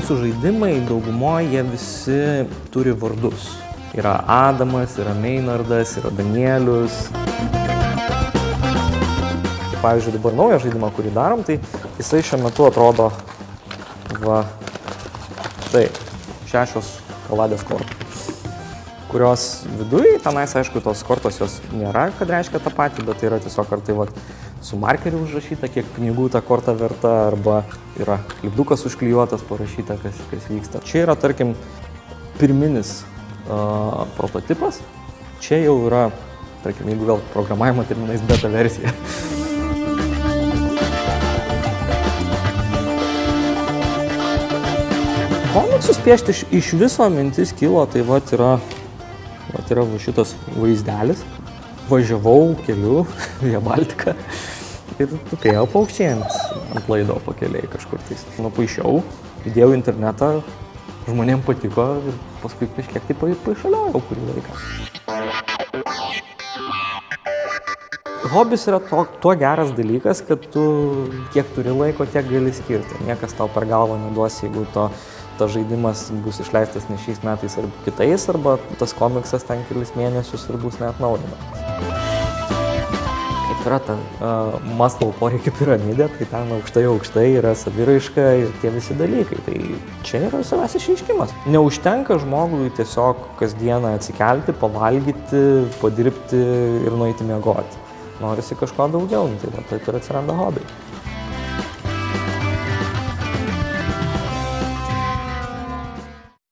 mūsų žaidimai daugumoje jie visi turi vardus. Yra Adamas, yra Meinardas, yra Danielius. Pavyzdžiui, dabar naują žaidimą, kurį darom, tai jisai šiuo metu atrodo va taip, 6 kaladės kortos, kurios viduj, tenais, aišku, tos kortos jos nėra, kad reiškia tą patį, bet tai yra tiesiog ar tai va su markeriu užrašyta, kiek pinigų ta korta verta, arba yra lipdukas užklijuotas, parašyta, kas vyksta. Čia yra, tarkim, pirminis prototipas, čia jau yra, tarkim, jeigu vėl programavimo terminais beta versija. Komiksus piešti iš viso mintis kilo, tai vat yra va šitas vaizdelis. Važiavau keliu, Via Baltica ir tupėjau paukščiai ant laido pakeliai kažkur tais. Nupaišiau, įdėjau internetą, žmonėm patiko ir paskui kažkiek tai paišaliojau kurį laiką. Hobis yra tuo geras dalykas, kad tu kiek turi laiko, tiek gali skirti. Niekas tau per galvą neduos, jeigu tas žaidimas bus išleistas ne šiais metais ar kitais, arba tas komiksas ten kelis mėnesius ir bus neatnaujinamas. Kaip yra ta Maslow poreikių piramidė, tai ten aukštai yra saviraiška ir tie visi dalykai. Tai čia yra savęs išreiškimas. Neužtenka žmogui tiesiog kasdieną atsikelti, pavalgyti, padirbti ir nueiti miegoti. Norisi kažko daugiau, tai taip ir atsiranda hobiai.